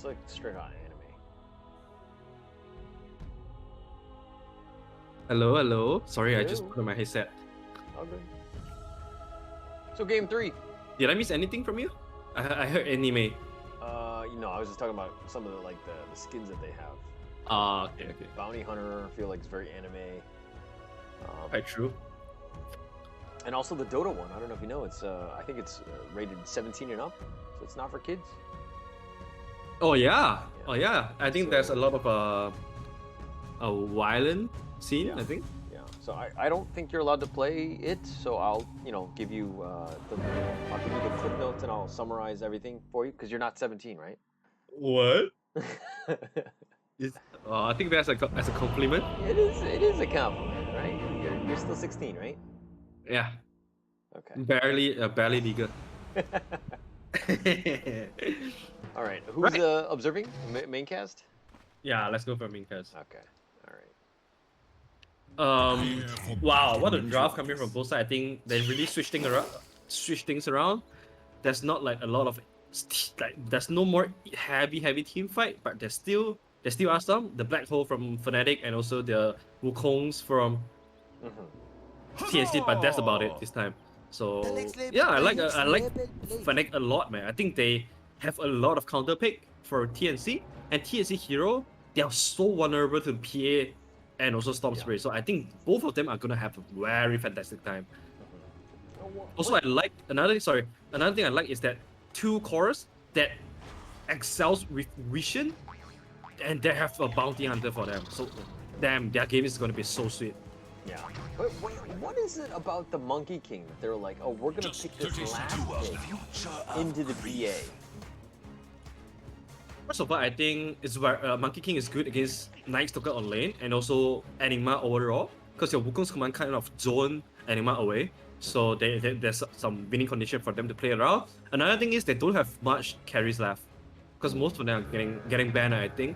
It's like straight on anime. Hello, hello. Sorry, I just Hello. put on my headset. All good. So game 3. Did I miss anything from you? I heard anime. I was just talking about some of the skins that they have. Okay. Bounty Hunter, I feel like it's very anime. Quite true. And also the Dota one. I don't know if you know. It's I think it's rated 17 and up, so it's not for kids. Oh yeah. Yeah. Oh yeah. I think there's a lot of a violent scene. Yeah. I think. Yeah. So I don't think you're allowed to play it. So I'll give you I'll give you the clip notes and I'll summarize everything for you because you're not 17, right? What? I think that's as a compliment. It is a compliment, right? You're still 16, right? Yeah. Okay. Barely legal. All right. Who's Right. observing? Main cast? Yeah, let's go for main cast. Okay. All right. Wow, what a draft coming from both sides. I think they really switch things around. There's not like a lot of there's no more heavy team fight, but there still are some. The Black Hole from Fnatic and also the Wukongs from TNC, but that's about it this time. So yeah, I like Fnatic a lot, man. I think they have a lot of counter pick for TNC, and TNC hero, they are so vulnerable to PA and also Storm Spray. So I think both of them are gonna have a very fantastic time. Also, I like another thing I like is that two cores that excels with vision, and they have a bounty hunter for them. So damn, their game is gonna be so sweet. Yeah. But what is it about the Monkey King that they're like, oh, we're gonna pick this last pick into the BA? First of all, I think it's where Monkey King is good against Night Stalker on lane and also Enigma overall, because your Wukong's command kind of zone Enigma away. So there's some winning condition for them to play around. Another thing is they don't have much carries left, because most of them are getting banned, I think.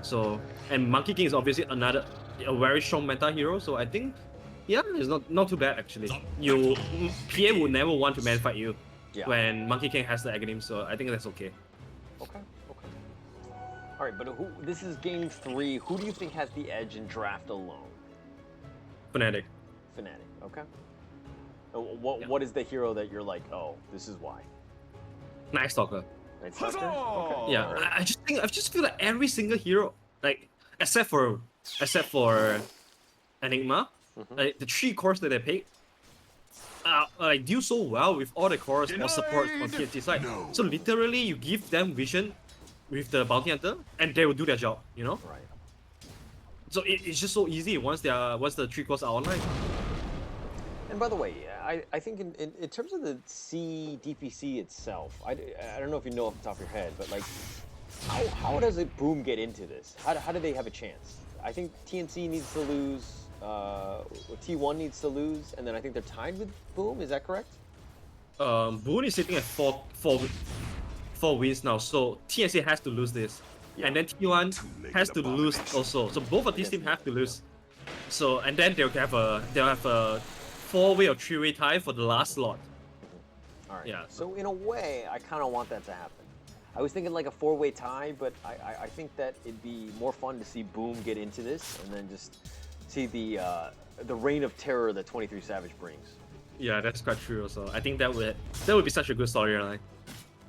So, and Monkey King is obviously a very strong meta hero. So I think, yeah, it's not too bad actually. PA would never want to man fight you when Monkey King has the Aghanim. So I think that's okay. Okay. All right, but this is game 3. Who do you think has the edge in draft alone? Fnatic. Okay. What is the hero that you're like, oh, this is why? Night Stalker. Night Stalker? Okay. Yeah, I just feel like every single hero, like except for Enigma, like the 3 cores that they pick, like do so well with all the cores or support on TNT side. So literally, you give them vision with the bounty hunter, and they will do their job. Right. So it's just so easy once the 3 cores are online. And by the way, I think in terms of the DPC itself, I don't know if you know off the top of your head, but like, how does it Boom get into this? How do they have a chance? I think TNC needs to lose, T1 needs to lose, and then I think they're tied with Boom. Is that correct? Boom is sitting at four wins now, so TNC has to lose this, and then T1 has to lose also. So both of these teams have to lose. So and then they'll have a 4-way or 3-way tie for the last slot. All right. Yeah. So in a way, I kind of want that to happen. I was thinking like a 4-way tie, but I think that it'd be more fun to see Boom get into this and then just see the reign of terror that 23 Savage brings. Yeah, that's quite true also. I think that would be such a good storyline.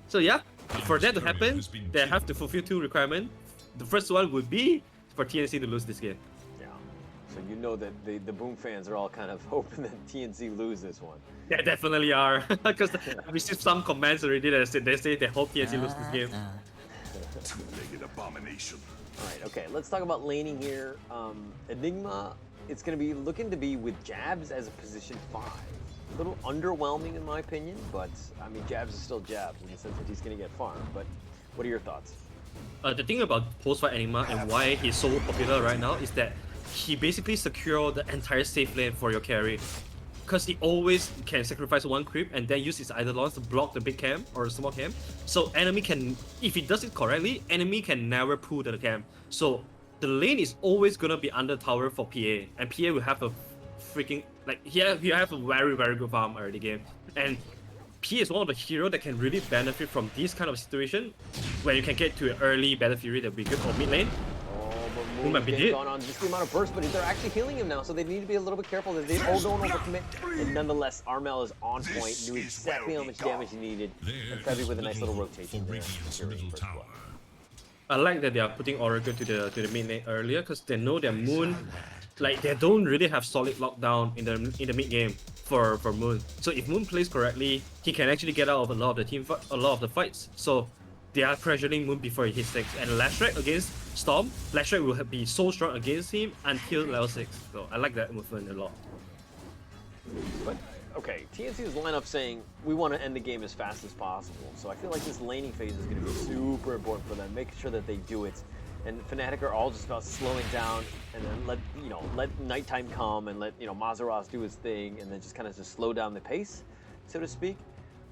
So yeah, for that to happen, they have to fulfill 2 requirements. The first one would be for TNC to lose this game. Yeah. So you know that the Boom fans are all kind of hoping that TNC lose this one. They definitely are, because I received some comments already that they say they hope TNC lose this game. Two-legged abomination. All right. Okay. Let's talk about laning here. Enigma, it's going to be looking to be with Jabs as a position 5. A little underwhelming in my opinion, but I mean Jabs is still Jabs in the sense that he's going to get farmed. But what are your thoughts? The thing about post-fight Enigma and why he's so popular right now is that he basically secures the entire safe lane for your carry, because he always can sacrifice 1 creep and then use his Eidolons to block the big camp or the small camp. So enemy can, if he does it correctly, enemy can never pull the camp. So the lane is always gonna be under tower for PA, and PA will have a freaking you have a very good farm early game, and PA is one of the heroes that can really benefit from this kind of situation. where you can get to an early Battle Fury that would be good for mid lane. Oh, but Who might Moon's be getting dead. gone on just the amount of burst, but they're actually healing him now, so they need to be a little bit careful that they all don't overcommit. And nonetheless, Armel is on point, knew exactly how much damage he needed, and Febby with a nice little rotation there. securing first blood. I like that they are putting Oracle to the mid lane earlier because they know their Moon, like they don't really have solid lockdown in the mid game for Moon. So if Moon plays correctly, he can actually get out of a lot of the fights. So they are pressuring Moon before he hits 6. And Leshrac against Storm, Leshrac will be so strong against him until level 6. So I like that movement a lot. But, okay, TNC's lineup saying, we want to end the game as fast as possible. So I feel like this laning phase is going to be super important for them, making sure that they do it. And Fnatic are all just about slowing down and then let nighttime come and let, Mazaros do his thing and then just kind of slow down the pace, so to speak.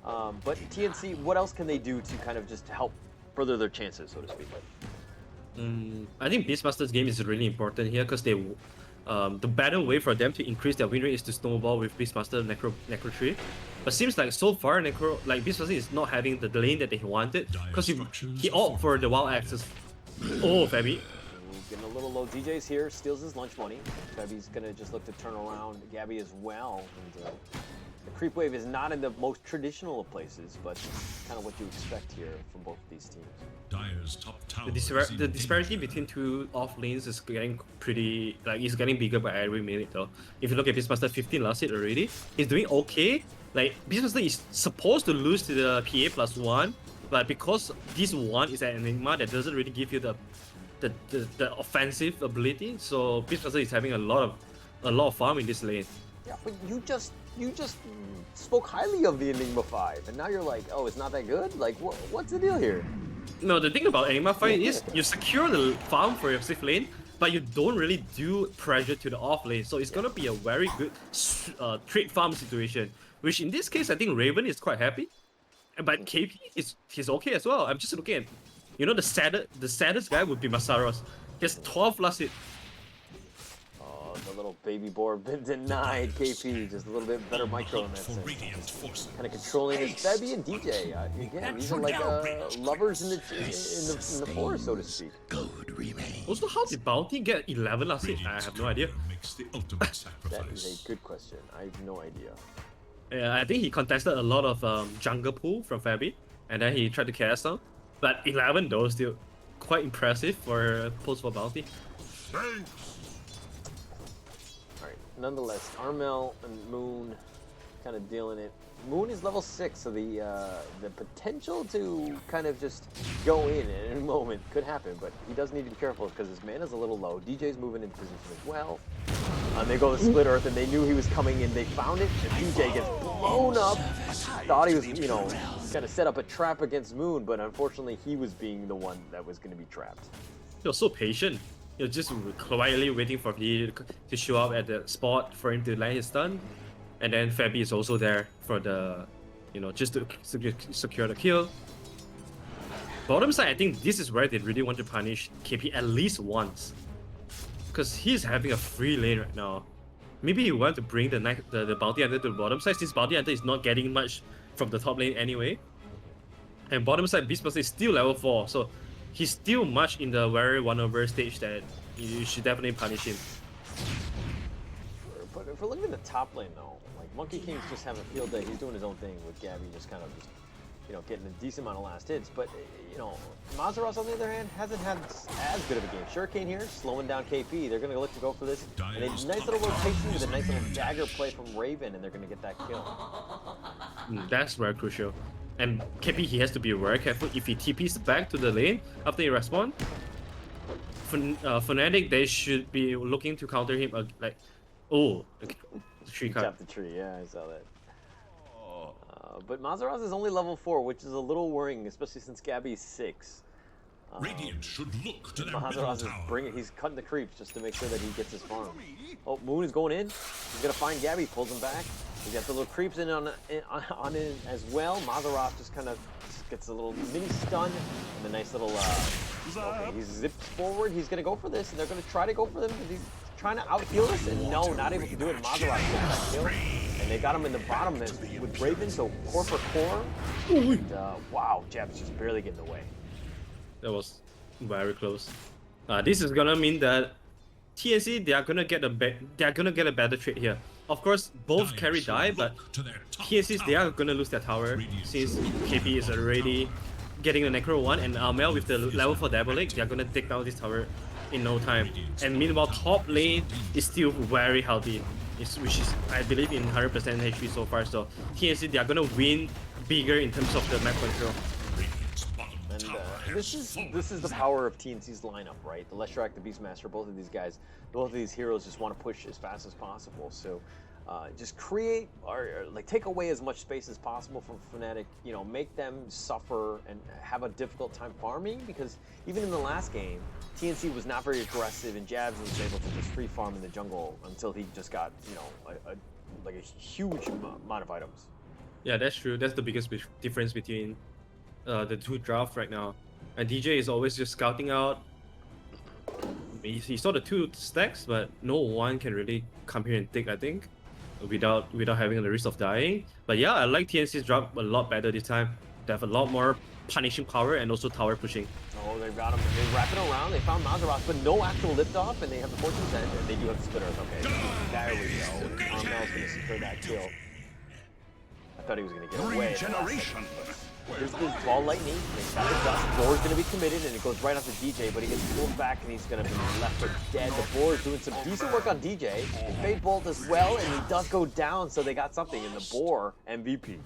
But TNC, what else can they do to kind of just help further their chances, so to speak? I think Beastmaster's game is really important here because the better way for them to increase their win rate is to snowball with Beastmaster Necro Tree. But seems like so far Beastmaster is not having the lane that they wanted because he opted for the wild access. Oh, Febby. Getting a little low. DJ's here, steals his lunch money. Febby's gonna just look to turn around Gabby as well. And, the creep wave is not in the most traditional of places, but kind of what you expect here from both of these teams. Dire's top tower The disparity between two off lanes is getting pretty, it's getting bigger by every minute though. If you look at Beastmaster 15 last hit already, he's doing okay. Beastmaster is supposed to lose to the PA +1, but because this one is an Enigma that doesn't really give you the offensive ability, so Beastmaster is having a lot of farm in this lane. Yeah, but you just spoke highly of the Enigma 5, and now you're like, oh, it's not that good? Like, what's the deal here? No, the thing about Enigma 5 is you secure the farm for your safe lane, but you don't really do pressure to the off lane, so it's gonna be a very good trade farm situation, which in this case I think Raven is quite happy, but KP he's okay as well. I'm just looking at, the saddest guy would be Masaros. He has 12 last hit. The little baby boar been denied. KP just a little bit better micro in that sense. Kind of controlling his Febby and DJ. Again, these are like lovers in the forest, so to speak. Also, how did Bounty get 11 last hit? I have no idea. That is a good question. I have no idea. Yeah, I think he contested a lot of jungle pool from Febby, and then he tried to cast down. But 11 though, still quite impressive for post for Bounty. Alright, nonetheless, Armel and Moon kind of dealing it. Moon is level 6, so the potential to kind of just go in at any moment could happen, but he does need to be careful because his mana's a little low. DJ's moving into position as well. And they go to Split Earth, and they knew he was coming in. They found it, and DJ gets blown up. Thought he was, kind of set up a trap against Moon, but unfortunately he was being the one that was going to be trapped. You're so patient. You're just quietly waiting for him to show up at the spot for him to land his stun. And then Febby is also there for the, just to secure the kill. Bottom side, I think this is where they really want to punish KP at least once. Because he's having a free lane right now. Maybe you want to bring the Bounty Hunter to the bottom side, since Bounty Hunter is not getting much from the top lane anyway. And bottom side, Beastmaster is still level 4, so he's still much in the very 1-over stage that you should definitely punish him. But if we're looking at the top lane though, like Monkey King's just having a field day. He's doing his own thing with Gabby, just kind of getting a decent amount of last hits. But Mazaros on the other hand hasn't had as good of a game. Hurricane here, slowing down KP. They're gonna look to go for this. And a nice little rotation with a nice little dagger play from Raven, and they're gonna get that kill. That's very crucial. And KP, he has to be very careful if he TPs back to the lane after he respawn. Fnatic, they should be looking to counter him tree cut. Tap the tree, yeah, I saw that. But Mazaros is only level 4, which is a little worrying, especially since Gabby's 6. Radiant should look to their Mazaros is he's cutting the creeps just to make sure that he gets his farm. Oh, Moon is going in. He's gonna find Gabby, pulls him back. He got the little creeps in on it as well. Mazaros just kind of gets a little mini stun and a nice little. Okay, he zips forward. He's gonna go for this, and they're gonna try to go for them because he's trying to out-heal us, and no, not able to do it. Mazaros gets that kill, and they got him in the bottom with Raven, so core for core. And, wow, Jab's just barely getting away. That was very close. This is gonna mean that TNC they are gonna get a better trade here. Of course, both carry die, but TNCs they are gonna lose their tower since KP is already getting the Necro 1 and Armel with the level 4 Double Leg, they are gonna take down this tower in no time. And meanwhile, top lane is still very healthy, which is I believe in 100% HP so far. So TNC they are gonna win bigger in terms of the map control. And this is the power of TNC's lineup, right? The Leshrac, the Beastmaster, both of these guys, both of these heroes just want to push as fast as possible. So just create or like take away as much space as possible from Fnatic. You know, make them suffer and have a difficult time farming, because even in the last game, TNC was not very aggressive and Jabs was able to just free farm in the jungle until he just got, you know, like a huge amount of items. Yeah, that's true. That's the biggest difference between the two drafts right now. And DJ is always just scouting out. He saw the two stacks, but no one can really come here and take, I think, without having the risk of dying. But yeah, I like TNC's draft a lot better this time. They have a lot more punishing power and also tower pushing. Oh, they've got him. They're wrapping around. They found Mazaroth, but no actual liftoff, and they have the Fortune's End, and they do have the Splitters. Okay, there we go. Armel's going to secure that kill. I thought he was going to get away. Regeneration. There's this ball lightning. They got the dust. Boar's going to be committed, and it goes right off the DJ, but he gets pulled back, and he's going to be left for dead. The Boar is doing some decent work on DJ. Fade Bolt as well, and he does go down, so they got something in the Boar MVP.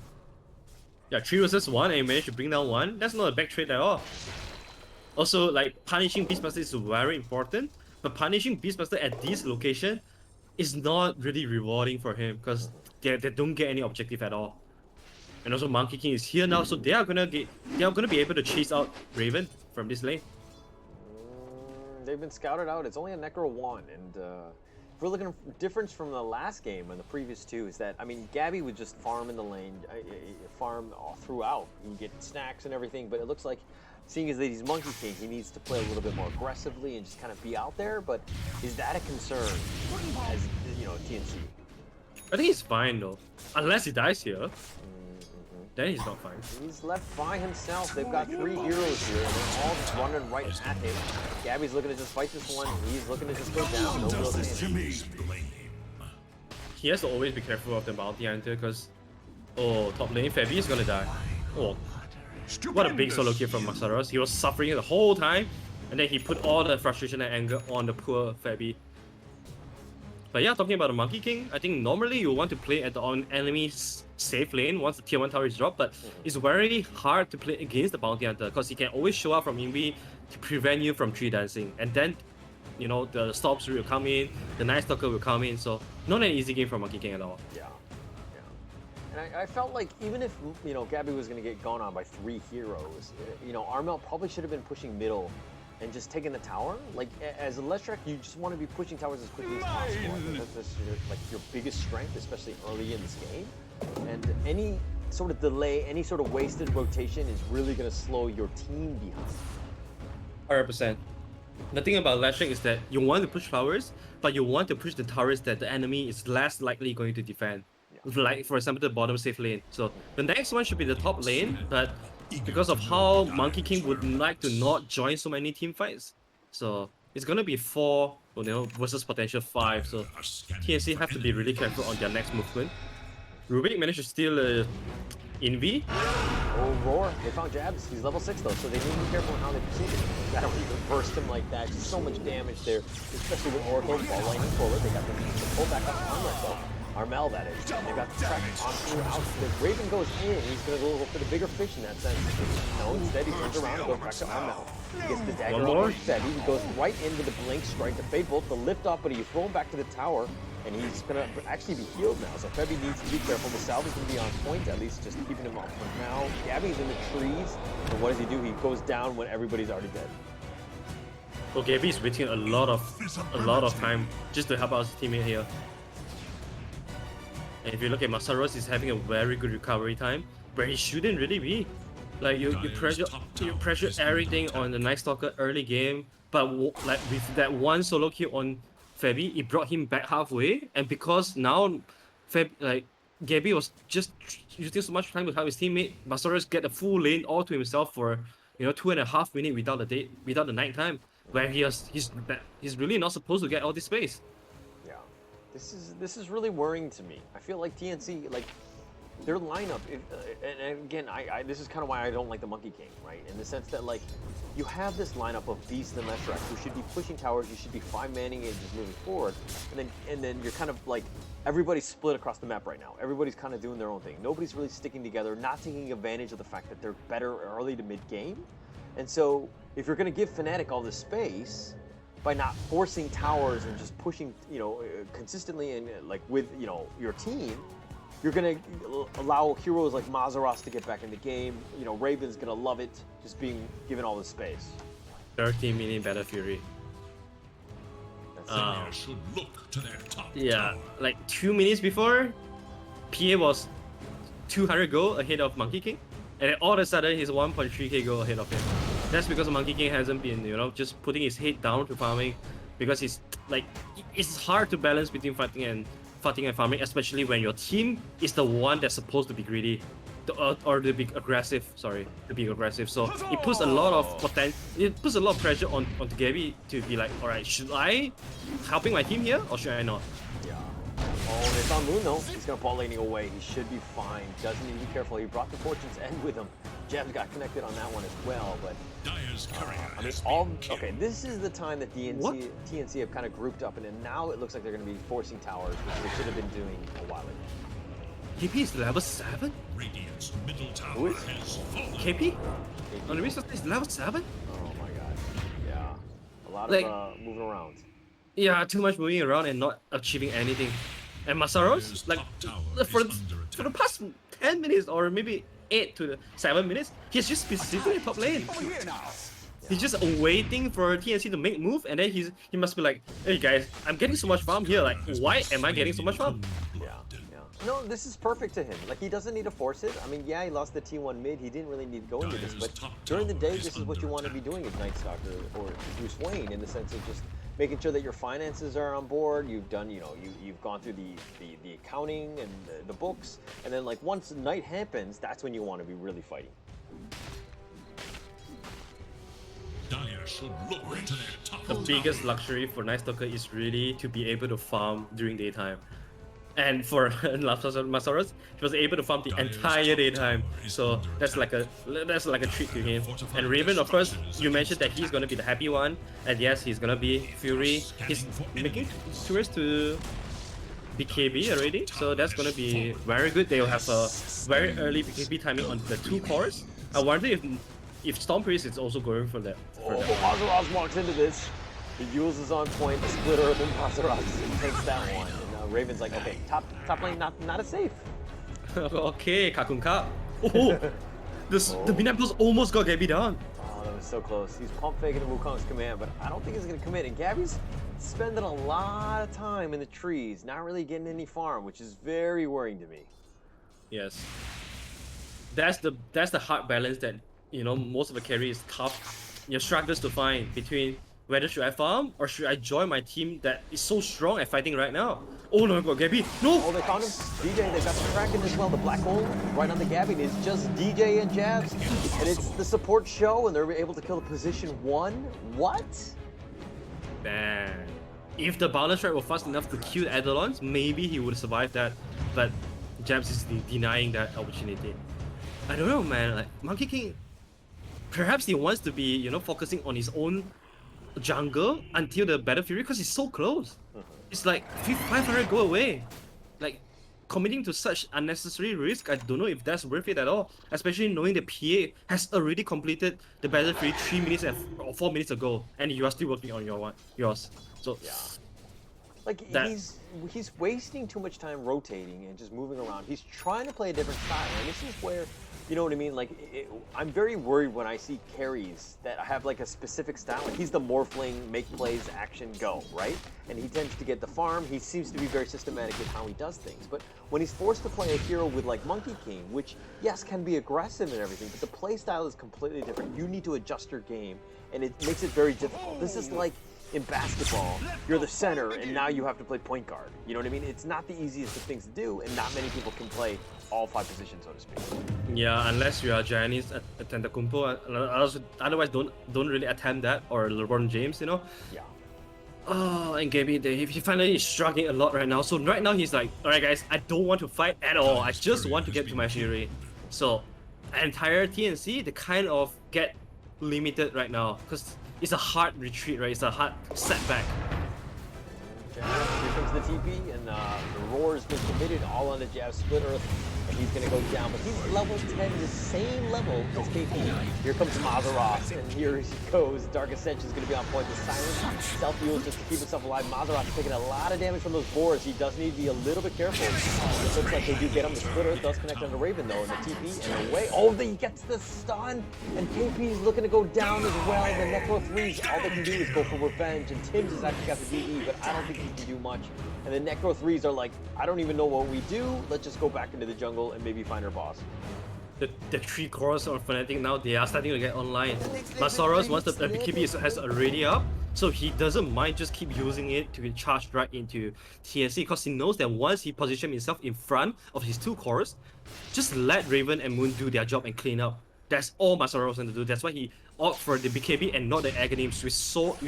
Yeah, 3 versus 1 and you managed to bring down 1. That's not a back trade at all. Also, like, punishing Beastmaster is very important, but punishing Beastmaster at this location is not really rewarding for him because they don't get any objective at all. And also Monkey King is here now, so they are gonna be able to chase out Raven from this lane. They've been scouted out. It's only a Necro 1, and if we're looking at difference from the last game and the previous two, is that, I mean, Gabby would just farm in the lane, farm all throughout. He would get snacks and everything, but it looks like, seeing as that he's Monkey King, he needs to play a little bit more aggressively and just kind of be out there. But is that a concern as, you know, TNC? I think he's fine though, unless he dies here. Then he's not fine. He's left by himself. They've got 3 heroes here, and they're all just running right at him. Gabby's looking to just fight this one. He's looking to just go down. No real chance. He has to always be careful of the bounty hunter because, oh, top lane Fabi is gonna die. Oh, what a big solo kill from Masaros. He was suffering the whole time, and then he put all the frustration and anger on the poor Fabi. But yeah, talking about the Monkey King, I think normally you want to play at the enemy's safe lane once the tier 1 tower is dropped, but it's very hard to play against the bounty hunter because he can always show up from Invi to prevent you from tree dancing, and then, you know, the stops will come in, the Night Stalker will come in, so not an easy game for Monkey King at all. Yeah. And I felt like even if, you know, Gabby was going to get gone on by 3 heroes, you know, Armel probably should have been pushing middle and just taking the tower. Like, as a Leshrac, you just want to be pushing towers as quickly as possible. I think that's your biggest strength, especially early in this game. And any sort of delay, any sort of wasted rotation is really going to slow your team behind. 100%. The thing about Leshrac is that you want to push towers, but you want to push the towers that the enemy is less likely going to defend. Yeah. Like, for example, the bottom safe lane. So the next one should be the top lane, but because of how Monkey King would like to not join so many team fights, so it's gonna be 4, you know, versus potential 5. So TNC have to be really careful on their next movement. Rubick managed to steal Invi. Oh, Roar. They found Jabs. He's level 6 though, so they need to be careful on how they proceed. I don't even burst him like that. Just so much damage there, especially with Oracle ball lightning forward. They got the pull back up on myself. Armel, that is. They got the track on throughout. The Raven goes in. He's going to go for the bigger fish in that sense. No, instead he turns around and goes back to Armel. He gets the dagger on Fed. He goes right into the blink strike, the Fade Bolt, the lift off, but he's thrown back to the tower. And he's going to actually be healed now. So Febby needs to be careful. The salve is going to be on point, at least just keeping him off. But now Gabby's in the trees. And what does he do? He goes down when everybody's already dead. So Gabby's waiting a lot of time just to help out his teammate here. And if you look at Masaros, he's having a very good recovery time, where he shouldn't really be. Like you pressure everything on the Night Stalker early game, but like with that one solo kill on Febby, it brought him back halfway, and because now Gabby was just using so much time to help his teammate, Masaros get a full lane all to himself for 2.5 minutes without the night time, where he's really not supposed to get all this space. Yeah, this is really worrying to me. I feel like TNC, like their lineup, and again, this is kind of why I don't like the Monkey King, right? In the sense that like you have this lineup of Beast and Leshrac who should be pushing towers, you should be 5-manning it, just moving forward, and then you're kind of like everybody's split across the map right now. Everybody's kind of doing their own thing. Nobody's really sticking together, not taking advantage of the fact that they're better early to mid game, and so if you're going to give Fnatic all this space by not forcing towers and just pushing, consistently and like with your team, you're gonna allow heroes like Mazaros to get back in the game. Raven's gonna love it, just being given all the space. 13 minute Battle Fury. That's Players should look to their top Yeah, tower. like 2 minutes before, PA was 200 gold ahead of Monkey King, and then all of a sudden he's 1.3k gold ahead of him. That's because Monkey King hasn't been, just putting his head down to farming, because he's like, it's hard to balance between fighting and farming, especially when your team is the one that's supposed to be greedy, or to be aggressive. Sorry, to be aggressive. So it puts a lot of pressure onto Gabby to be like, all right, should I helping my team here or should I not? Yeah. Oh, and it's on Moon though. He's gonna ball laning away. He should be fine. Doesn't need to be careful. He brought the Fortune's End with him. Jeb's got connected on that one as well, but Dire's courier I mean, has all been killed. okay. This is the time that TNC have kind of grouped up, and then now it looks like they're going to be forcing towers, which they should have been doing a while ago. KP is level 7? Radiant's middle Who tower is- has fallen. KP? On the resource is level 7? Oh my god. Yeah. A lot Like- of moving around. Yeah, too much moving around and not achieving anything. And Masaros, like, Top tower for is under the attack. past 10 minutes or maybe 8 to 7 minutes, he's just been sitting in top lane. He's just waiting for TNC to make move, and then he must be like, hey guys, I'm getting so much farm here, like, why am I getting so much farm? Yeah. Yeah. No, this is perfect to him. Like, he doesn't need to force it. I mean, yeah, he lost the T1 mid. He didn't really need to go into this, but during the day, this is what you want to be doing as Night Stalker or Bruce Wayne, in the sense of just making sure that your finances are on board. You've done, you've gone through the accounting and the books, and then like once night happens, that's when you want to be really fighting. Dire should look to their top The tower. biggest luxury for Night Stalker is really to be able to farm during daytime. And for Masaros, he was able to farm the entire daytime, so that's like a treat to him. And Raven, of course, you mentioned that he's gonna be the happy one, and yes, he's gonna be Fury. He's making tours to BKB already, so that's gonna be very good. They'll have a very early BKB timing on the 2 cores. I wonder if Storm Priest is also going for that. Oh, Mazaros walks into this. The Yules is on point. The splitter, then Mazaros takes that one. And Raven's like, okay, top lane, not as safe. Okay, Kakunka. Oh, the midnight pulse almost got Gabby down. Oh, that was so close. He's pump faking Wukong's command, but I don't think he's gonna commit. And Gabby's spending a lot of time in the trees, not really getting any farm, which is very worrying to me. Yes, that's the hard balance that most of the carry is tough. Struggles to find between whether should I farm or should I join my team that is so strong at fighting right now. Oh no, God, Gabby, no! Oh, they found him. DJ, they got the Kraken as well. The black hole right on the Gabby. And it's just DJ and Jabs, and it's the support show, and they're able to kill the position 1. What? Man, if the balance strike were fast enough to kill the Eidolons, maybe he would survive that. But Jabs is denying that opportunity. I don't know, man. Like Monkey King, perhaps he wants to be, focusing on his own jungle until the Battle Fury because he's so close. It's like 500 go away. Like committing to such unnecessary risk, I don't know if that's worth it at all. Especially knowing the PA has already completed the Battle Fury 3 minutes or 4 minutes ago, and you are still working on yours. So Yeah. Like he's wasting too much time rotating and just moving around. He's trying to play a different style, and this is where, you know what I mean? Like I'm very worried when I see carries that have like a specific style. Like he's the morphling, make plays, action, go, right? And he tends to get the farm. He seems to be very systematic with how he does things. But when he's forced to play a hero with like Monkey King, which yes can be aggressive and everything, but the play style is completely different. You need to adjust your game, and it makes it very difficult. This is like in basketball, you're the center, and now you have to play point guard. You know what I mean? It's not the easiest of things to do, and not many people can play all 5 positions, so to speak. Yeah, unless you are Giannis Antetokounmpo, otherwise don't really attempt that, or LeBron James, you know. Yeah. Oh, and Gaby, he finally is struggling a lot right now. So right now he's like, alright guys, I don't want to fight at all. I just want to get to my Fury. So entire TNC, they kind of get limited right now because it's a hard retreat, right? It's a hard setback. Here comes the TP, and the Roar's been committed all on the jab split earth, and he's gonna go down. But he's level 10, the same level as KP. Here comes Mazaroth, and here he goes. Dark Ascension is gonna be on point with silence. Self-heals just to keep himself alive. Mazaroth is taking a lot of damage from those boars. He does need to be a little bit careful. It looks like they do get him. The split earth does connect onto Raven though, and the TP and away. Oh, he gets the stun, and KP is looking to go down as well. The Necro 3s, all they can do is go for revenge, and Tim's has actually got the DE, but I don't think he can do much. And the Necro 3s are like, I don't even know what we do. Let's just go back into the jungle and maybe find our boss. The 3 cores of Fnatic now, they are starting to get online. Masaros, once the BKB has already up, so he doesn't mind just keep using it to be charged right into TNC because he knows that once he positions himself in front of his 2 cores, just let Raven and Moon do their job and clean up. That's all Masaros wants to do. That's why he opted for the BKB and not the Aghanim's with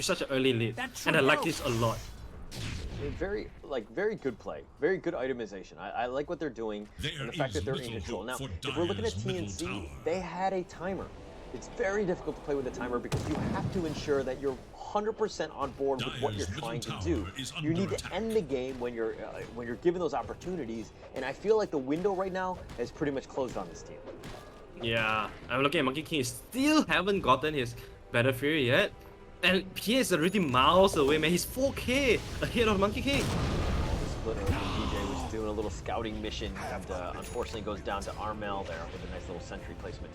such an early lead. And I like this a lot. Very good play, very good itemization. I like what they're doing and the fact that they're in control. Now, if we're looking at TNC, they had a timer. It's very difficult to play with a timer because you have to ensure that you're 100% on board with what you're trying to do. You need to end the game when you're given those opportunities, and I feel like the window right now has pretty much closed on this team. Yeah, I'm looking at Monkey King. Still haven't gotten his Battle Fury yet. And he is already miles away, man. He's 4K ahead of Monkey King. Split Earth and DJ was doing a little scouting mission, and unfortunately goes down to Armel there with a nice little sentry placement.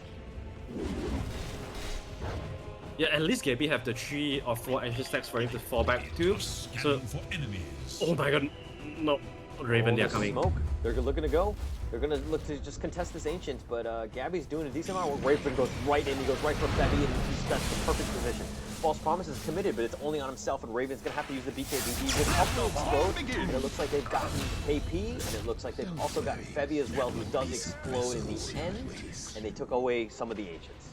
Yeah, at least Gaby have the 3 or 4 ancient stacks for him to fall back to. So, oh my god, no. Raven, they're coming. Smoke. They're looking to go. They're gonna look to just contest this ancient, but Gabby's doing a decent amount. Raven goes right in. He goes right for Febby, and that's the perfect position. False Promise is committed, but it's only on himself, and Raven's gonna have to use the BKB. He will up to explode, and it looks like they've gotten KP, and it looks like they've also gotten Febby as well, who does explode in the end, and they took away some of the ancients.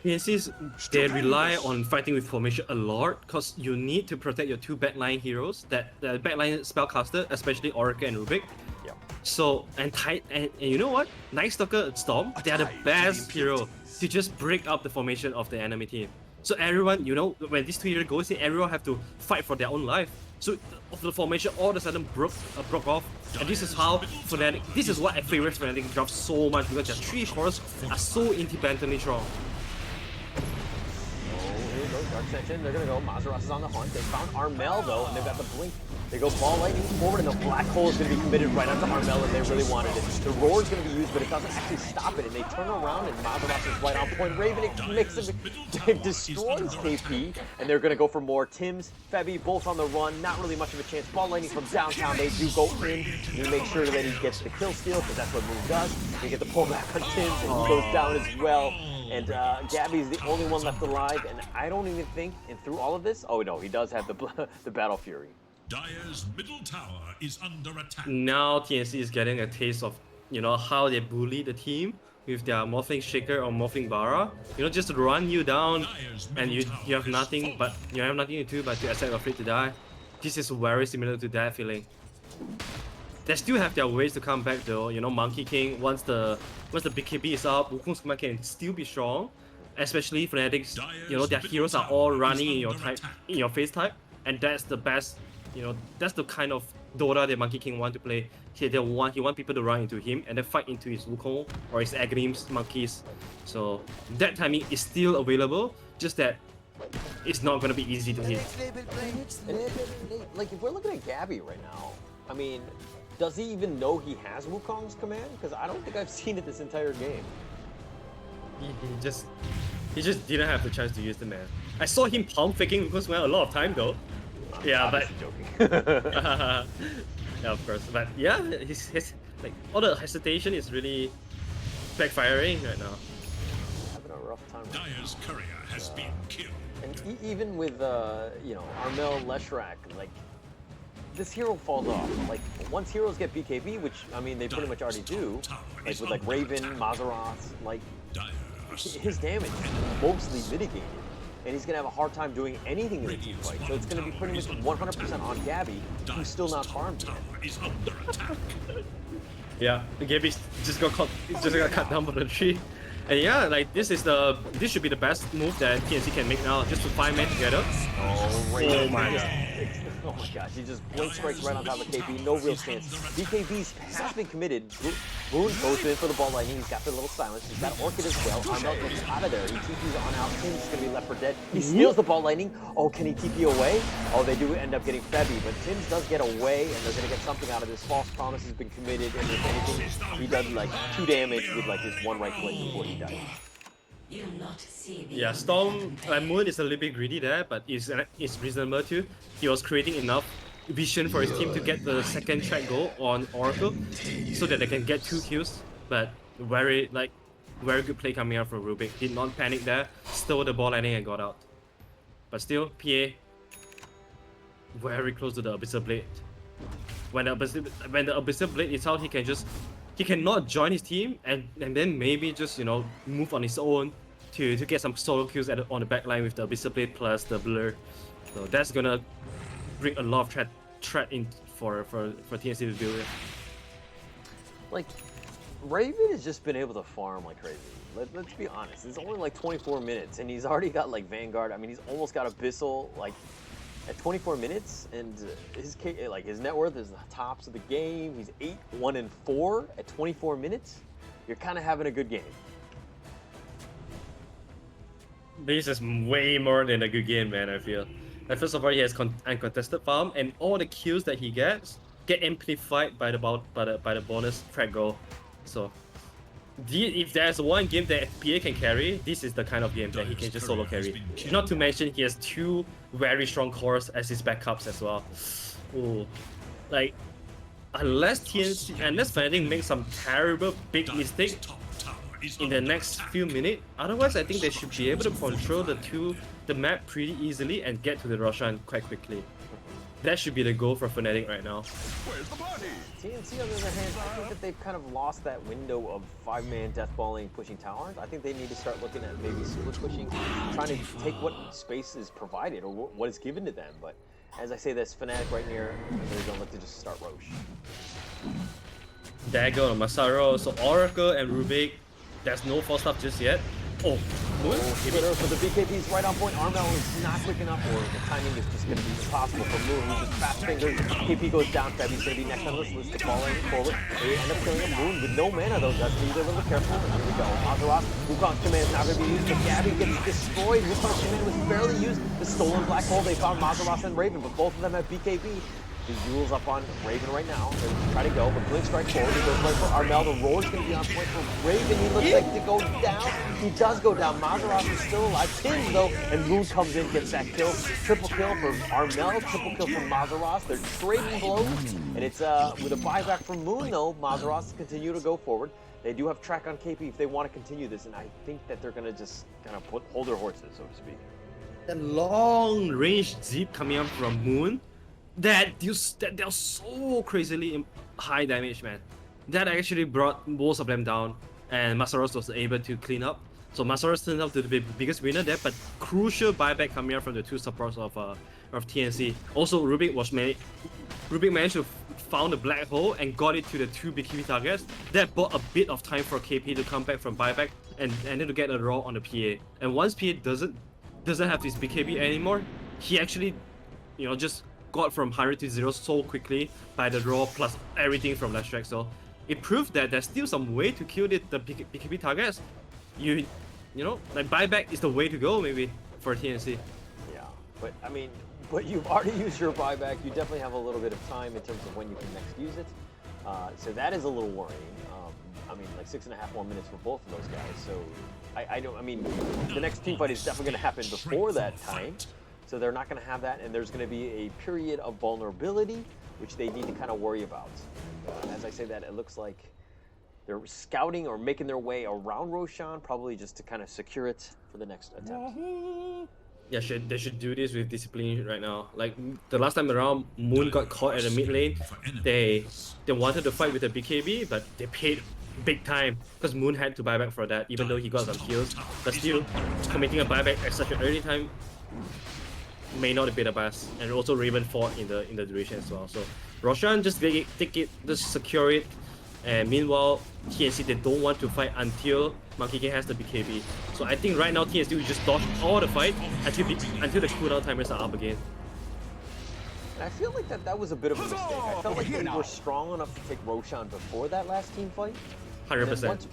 TNCs, they rely on fighting with formation a lot because you need to protect your 2 backline heroes, that the backline spellcaster, especially Oracle and Rubick. Yeah. So, and you know what? Night Stalker and Storm, they are the best hero to just break up the formation of the enemy team. So everyone, you know, when these 2 heroes goes in, everyone have to fight for their own life. So the formation all of a sudden broke off, and this is how Fnatic, this is what I favorite Fnatic draft so much because their 3 cores are so independently strong. Dark Ascension, they're gonna go. Mazaroth is on the hunt. They found Armel though, and they've got the blink. They go ball lightning forward, and the black hole is gonna be committed right onto Armel, and they really wanted it. The roar is gonna be used, but it doesn't actually stop it, and they turn around, and Mazaroth is right on point. Raven destroys KP, and they're gonna go for more. Tim's, Febby, both on the run. Not really much of a chance. Ball lightning from downtown. They do go in. You make sure that he gets the kill steal, because that's what Moon does. You get the pullback on Tim's, and he goes down as well. And Gabby's the only one left alive, and I don't even think, and through all of this, oh no, he does have the Battle Fury. Dire's middle tower is under attack. Now TNC is getting a taste of, you know, how they bully the team with their Morphling Shaker or Morphling Vara. You know, just run you down, and you have nothing to do but to accept your fate to die. This is very similar to that feeling. They still have their ways to come back though. You know, Monkey King, once the BKB is up, Wukong's command can still be strong. Especially Fnatic's, you know, their heroes are all running in your face type, and that's the best. You know, that's the kind of Dota that Monkey King want to play. He want people to run into him and then fight into his Wukong or his Aghanims, monkeys. So that timing is still available. Just that it's not gonna be easy to hit. Like if we're looking at Gabby right now, I mean, does he even know he has Wukong's command? Because I don't think I've seen it this entire game. He just didn't have the chance to use the man. I saw him pump faking Wukong's command a lot of time though. Yeah, but joking. yeah, of course. But yeah, his like all the hesitation is really backfiring right now. rough time. Dire's courier has been killed. And even with you know, Armel, Leshrac, like this hero falls off. Like once heroes get BKB, which I mean they pretty much already do, like with like Raven, Mazeroth, like his damage is mostly mitigated, and he's gonna have a hard time doing anything in the team fight. So it's gonna be pretty much 100% on Gabby, who's still not farmed yet. Yeah, Gabby just got cut down by the tree. And yeah, like this should be the best move that TNC can make now, just to 5 men together. Oh, right. Oh my god. Oh my gosh, he just blink strikes right on top of KP, no real chance. BKB has been committed. Boone goes in for the ball lightning, he's got the little silence, he's got Orchid as well. Armel gets out of there, he TP's on out, Tim's gonna be left for dead. He steals the ball lightning. Oh, can he TP away? Oh, they do end up getting Febby, but Tim's does get away, and they're gonna get something out of this. False Promise has been committed, and if anything, he does like 2 damage with like his 1 right click before he dies. Yeah, Storm Moon is a little bit greedy there, but it's reasonable too. He was creating enough vision for his team to get the second track goal on Oracle, so that they can get 2 kills. But very good play coming out from Rubick. Did not panic there, stole the ball landing and got out. But still, PA very close to the Abyssal Blade. When the Abyssal Blade is out, he cannot join his team and then maybe just, you know, move on his own to get some solo kills on the back line with the Abyssal Blade plus the Blur. So that's gonna bring a lot of threat in for TNC to deal with. Like, Raven has just been able to farm like crazy. Let's be honest, it's only like 24 minutes and he's already got like Vanguard. I mean, he's almost got Abyssal like at 24 minutes, and his net worth is the tops of the game. He's 8-1-4 at 24 minutes. You're kind of having a good game. This is way more than a good game, man, I feel. Like, first of all, he has uncontested farm, and all the kills that he gets get amplified by the bonus frag goal. So, if there's one game that PA can carry, this is the kind of game that he can just solo carry. Not to mention, he has 2 very strong cores as his backups as well. Ooh. Like, unless Fnatic makes some terrible big mistake in the next few minutes, otherwise I think they should be able to control the map pretty easily and get to the Roshan quite quickly. That should be the goal for Fnatic right now. TNC, on the other hand, I think that they've kind of lost that window of 5-man deathballing, pushing towers. I think they need to start looking at maybe split pushing, trying to take what space is provided or what is given to them. But as I say, this Fnatic right here, they're going to look to just start Roche. Dagger on Masaro, so Oracle and Rubick, there's no false stuff just yet. Oh, Twitter for the BKB's right on point. Armel is not quick enough, or the timing is just going to be impossible for Moon. He's just fast fingers. KP goes down. Febby's going to be next on this list to fall in forward. They end up killing a Moon with no mana though. That's need to be a little careful. And here we go. Mazeroth, Wukong's command is not going to be used, but Gabby gets destroyed. Wukong's command was barely used. The stolen black hole. They found Mazeroth and Raven, but both of them have BKB. His Yule's up on Raven right now. They're trying to go, but Blink strike forward. He goes right for Armel. The roar's going to be on point for Raven. He looks like to go down. He does go down. Mazeroth is still alive. Tim, though, and Moon comes in, gets that kill. Triple kill for Armel. Triple kill from Mazeroth. They're trading blows, and it's with a buyback from Moon, though. Mazeroth continue to go forward. They do have track on KP if they want to continue this, and I think that they're going to just kind of hold their horses, so to speak. The long range zip coming up from Moon. That dealt so crazily high damage, man. That actually brought most of them down, and Masaros was able to clean up. So Masaros turned out to be the biggest winner there, but crucial buyback coming out from the 2 supports of TNC. Also, Rubick managed to found the black hole and got it to the 2 BKB targets. That bought a bit of time for KP to come back from buyback and then to get a draw on the PA. And once PA doesn't have this BKB anymore, he actually, you know, just got from 100 to 0 so quickly by the draw plus everything from Leshrac. So it proved that there's still some way to kill the BKB targets. You know, like buyback is the way to go maybe for TNC. Yeah, but I mean, but you've already used your buyback. You definitely have a little bit of time in terms of when you can next use it. So that is a little worrying. I mean, like 6.5 more minutes for both of those guys. So I mean, the next team fight is definitely going to happen before that time. So they're not going to have that, and there's going to be a period of vulnerability, which they need to kind of worry about. And, as I say that, it looks like they're scouting or making their way around Roshan, probably just to kind of secure it for the next attempt. Yeah, they should do this with discipline right now. Like the last time around, Moon got caught at the mid lane. They wanted to fight with the BKB, but they paid big time because Moon had to buy back for that, even though he got some kills. But still, committing a buyback at such an early time may not be the best. And also Raven fought in the duration as well. So Roshan just take it, just secure it. And meanwhile, TNC, they don't want to fight until Monkey King has the BKB. So I think right now TNC will just dodge all the fight until the cooldown timers are up again. And I feel like that was a bit of a mistake. I felt like they were strong enough to take Roshan before that last team fight. 100%.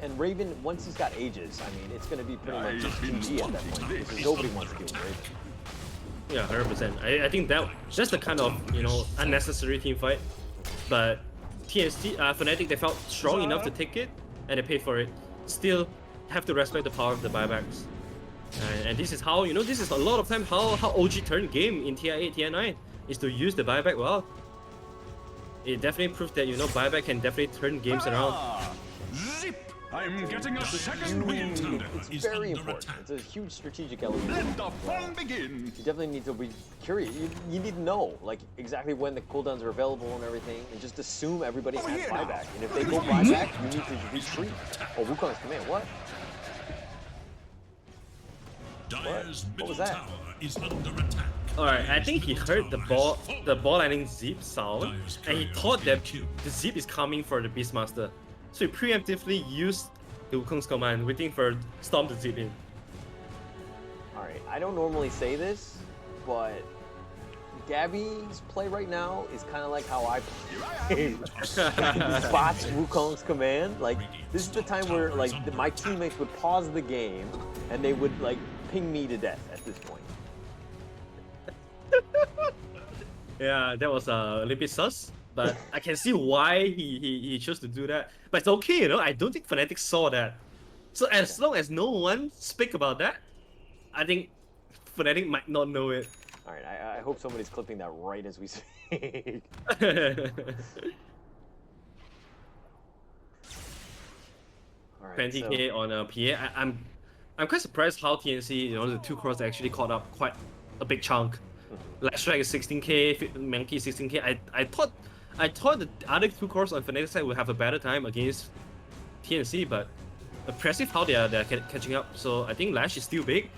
And Raven, once he's got Aegis, I mean, it's going to be pretty much just GG at that point because nobody wants to deal with Raven. Yeah, 100%. I think that's the kind of, you know, unnecessary team fight. But TNC, Fnatic, they felt strong enough to take it, and they paid for it. Still, have to respect the power of the buybacks. And this is how, you know, this is a lot of time how OG turned game in Tier 8, Tier 9, is to use the buyback well. It definitely proves that, you know, buyback can definitely turn games around. Zip! I'm getting a second wind. It's very important. It's a huge strategic element. Let the fun begin. You definitely need to be curious. You need to know, like, exactly when the cooldowns are available and everything, and just assume everybody has buyback. And if they go buyback, you need to retreat. Oh, Wukong's command, what? What was that? Tower is under attack. Alright, I think he heard the ball landing zip sound, and he thought that the zip is coming for the Beastmaster. So he preemptively used the Wukong's command, waiting for Storm to zip in. Alright, I don't normally say this, but Gabby's play right now is kind of like how I play. Spots Wukong's command. Like, this is the time where, like, my teammates would pause the game, and they would, like, ping me to death at this point. Yeah, that was a little bit sus, but I can see why he chose to do that. But it's okay, you know, I don't think Fnatic saw that. So as long as no one speak about that, I think Fnatic might not know it. Alright, I hope somebody's clipping that right as we speak. Alright, 20k on a PA. I'm quite surprised how TNC, you know, the two cores actually caught up quite a big chunk. Leshrac is 16k, Monkey 16k. I thought the other two cores on Fnatic side would have a better time against TNC, but impressive how they're catching up. So I think Lash is still big.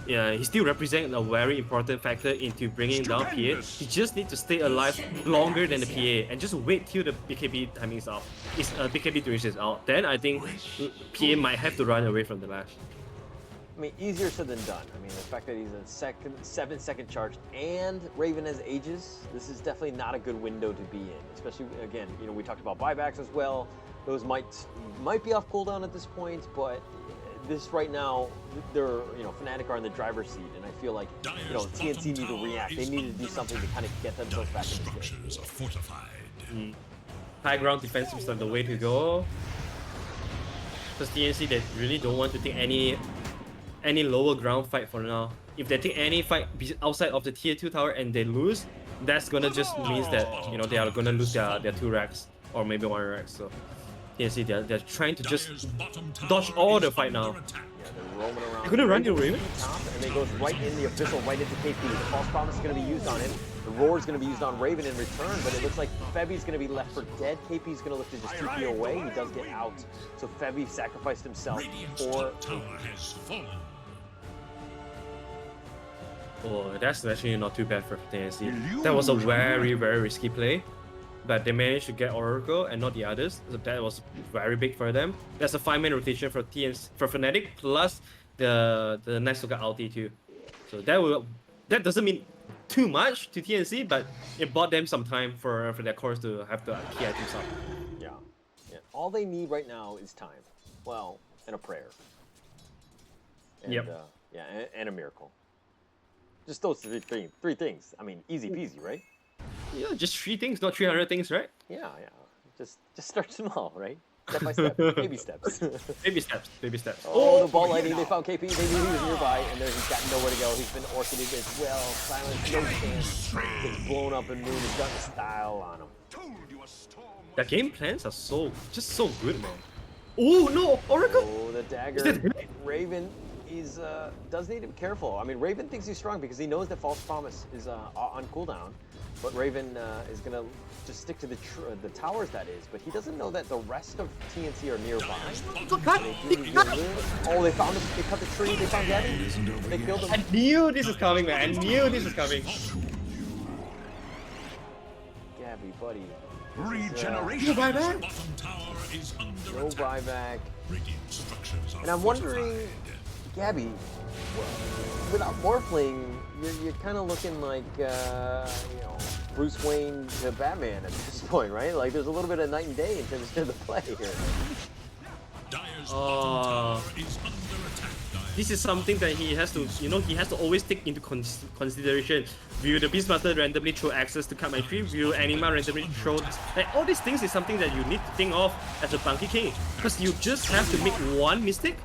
Yeah, he still represents a very important factor into bringing down PA. He just needs to stay alive longer than the PA and just wait till the BKB timing is out. BKB duration is out. Then I think PA might have to run away from the Lash. I mean, easier said than done. I mean, the fact that he's a 7-second charge and Raven has Aegis, this is definitely not a good window to be in. Especially, again, you know, we talked about buybacks as well. Those might be off cooldown at this point, but this right now, they're, you know, Fnatic are in the driver's seat, and I feel like, you know, TNC need to react. They need to do something to kind of get themselves back in the game. Structures are fortified. High ground defense seems like the way to go. Because TNC, they really don't want to take any lower ground fight for now. If they take any fight outside of the tier 2 tower and they lose, that's gonna just means that, you know, they are gonna lose their 2 racks or maybe 1 rack. So TNC, they're trying to just dodge all the fight now. Yeah, they're roaming around. You're gonna run your Raven? And it goes right in the official, right into KP. The false promise is going to be used on him. The roar is going to be used on Raven in return, but it looks like Febi's going to be left for dead. KP is going to look to just TP away. He does get out. So Febi sacrificed himself for... Tower has fallen. Oh, that's actually not too bad for TNC. That was a very, very risky play. But they managed to get Oracle and not the others. So that was very big for them. That's a 5-man rotation for TNC, for Fnatic, plus the next look at ulti too. So that doesn't mean too much to TNC, but it bought them some time for their cores to have the key items up. Yeah. All they need right now is time. Well, and a prayer. And, Yep. And a miracle. Just those three things. I mean, easy peasy, right? Yeah, just 3 things, not 300 things, right? Yeah. Just start small, right? Step by step, baby steps. Baby steps, baby steps. Oh, the ball lightning, they found KP, they knew he was nearby, and there he's got nowhere to go. He's been orchided as well. Silence, no chance. Gets blown up and Moon is starting to style on him. The game plans are just so good, man. Oh no, Oracle! Oh, the dagger. Is that him? Raven is does need to be careful. I mean, Raven thinks he's strong because he knows that False Promise is on cooldown, but Raven is gonna just stick to the towers, that is. But he doesn't know that the rest of TNC are nearby. Oh, they found him. They cut the tree. They found Gabby. They killed him. I knew this was coming, man. I knew this was coming. Gabby, buddy. Regeneration. No buyback? Bottom tower is under No attack. buyback. Radiant structures are And I'm wondering, fortified. Gabby, without Morphling, you're kind of looking like, you know, Bruce Wayne to Batman at this point, right? Like, there's a little bit of night and day in terms of the play here. Dire's bottom tower is under attack. This is something that he has to, he has to always take into consideration. Will the Beastmaster randomly throw access to cut my tree? Will Enigma randomly throw... Like, all these things is something that you need to think of as a Monkey King. Because you just have to make one mistake,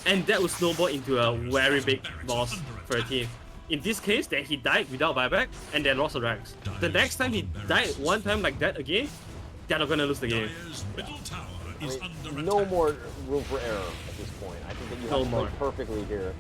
and that will snowball into a very big loss for a team. In this case, that he died without buyback, and then lost the ranks. The next time he died one time like that again, they're not gonna lose the game. Dire's middle tower I is mean, under no attack. more room for error at this point. I think that you have to play perfectly here.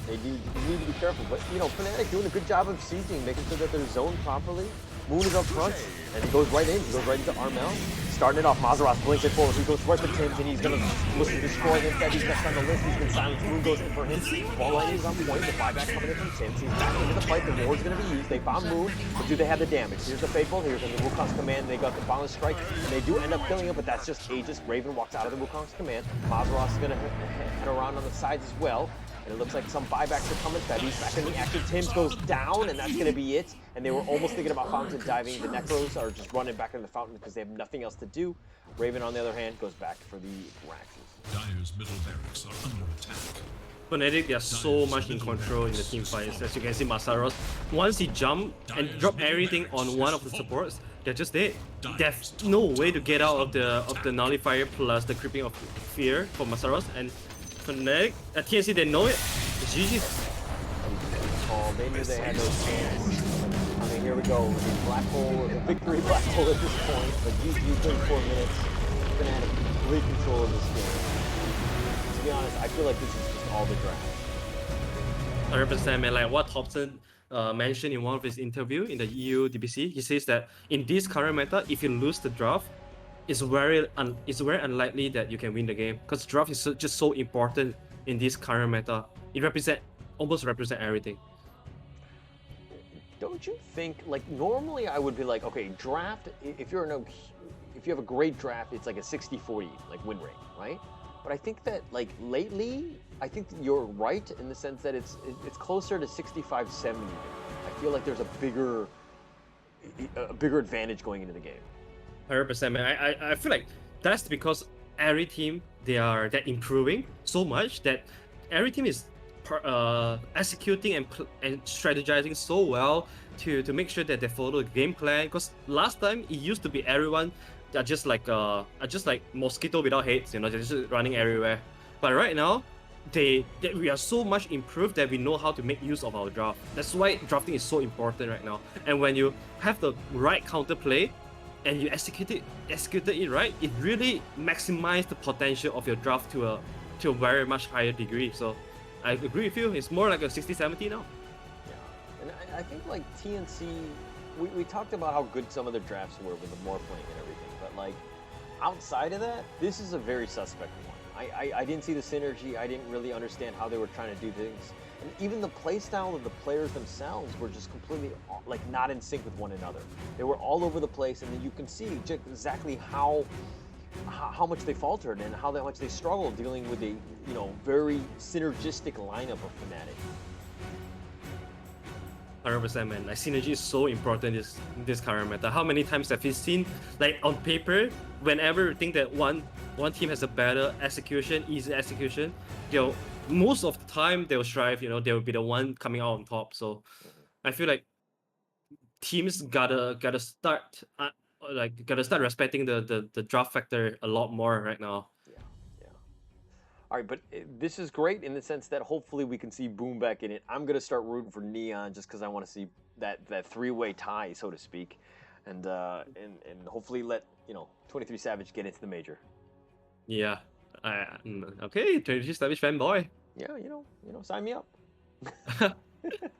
They do need to be careful, but you know, Fnatic doing a good job of sieging, making sure that they're zoned properly. Moon is up front, and he goes right in. He goes right into Armel. Starting it off, Mazaros blinks it forward. He goes right for Tim's, and he's gonna look to destroy him. That he's next on the list. He's been silenced. Moon goes in for him. Ball line is on point. The buyback coming in from Tim's. He's back into the fight. The ward's gonna be used. They bomb Moon, but do they have the damage? Here's the Faithful. Here's the Wukong's command. They got the balance strike, and they do end up killing him, but that's just Aegis. Raven walks out of the Wukong's command. Mazaros is gonna head around on the sides as well. And it looks like some buybacks are coming. Febi's back in the action. Tim's goes down, and that's going to be it. And they were almost thinking about fountain diving. The Necros are just running back in the fountain because they have nothing else to do. Raven, on the other hand, goes back for the Raxes. Dire's middle barracks are under attack. Fnatic, they are so much in control in the team fights. As you can see, Masaros, once he jump and drop everything on one of the supports, they're just dead. There's no way to get out of the nullifier plus the creeping of fear for Masaros. And Fnatic, at TNC, they know it. It's GG. Oh, they knew they had no chance. I mean, here we go. The black hole, the victory black hole at this point. But GG, 34 minutes. Fnatic complete control of this game. To be honest, I feel like this is just all the draft. 100%, man. Like what Thompson mentioned in one of his interview in the EU DPC, he says that in this current meta, if you lose the draft, it's very unlikely that you can win the game because draft is just so important in this current meta. It almost represent everything. Don't you think, like, normally I would be like, okay, draft, if you have a great draft, it's like a 60-40 like win rate, right? But I think that, like, lately, I think that you're right in the sense that it's closer to 65-70. I feel like there's a bigger advantage going into the game. 100%, man. I feel like that's because every team they're improving so much that every team is executing and strategizing so well to make sure that they follow the game plan. Because last time it used to be everyone are just like mosquito without heads, they're just running everywhere. But right now, we are so much improved that we know how to make use of our draft. That's why drafting is so important right now. And when you have the right counterplay and you executed it right, it really maximizes the potential of your draft to a very much higher degree. So I agree with you. It's more like a 60-70 now. Yeah, and I think like TNC, we talked about how good some of their drafts were with the Morphling and everything, but like outside of that, this is a very suspect one. I didn't see the synergy. I didn't really understand how they were trying to do things. And even the playstyle of the players themselves were just completely like not in sync with one another. They were all over the place, and then you can see exactly how much they faltered and how much they struggled dealing with a very synergistic lineup of Fnatic. 100%, man. Like synergy is so important in this current meta. How many times have you seen, like on paper, whenever you think that one team has a better execution, easy execution, most of the time they'll strive. They will be the one coming out on top. So I feel like teams gotta start like gotta start respecting the draft factor a lot more right now. Yeah, yeah. All right, but this is great in the sense that hopefully we can see Boom back in it. I'm gonna start rooting for Neon just because I want to see that three-way tie, so to speak, and hopefully let 23 Savage get into the major. Yeah. Okay, 23 Savage fanboy. Yeah, sign me up. All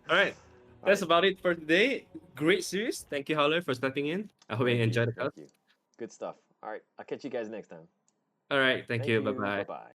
right. All That's right. about it for today. Great series. Thank you, Howler, for stepping in. I hope you enjoyed the Thank cast. you. Good stuff. All right, I'll catch you guys next time. All right. Thank you. Bye bye. Bye bye.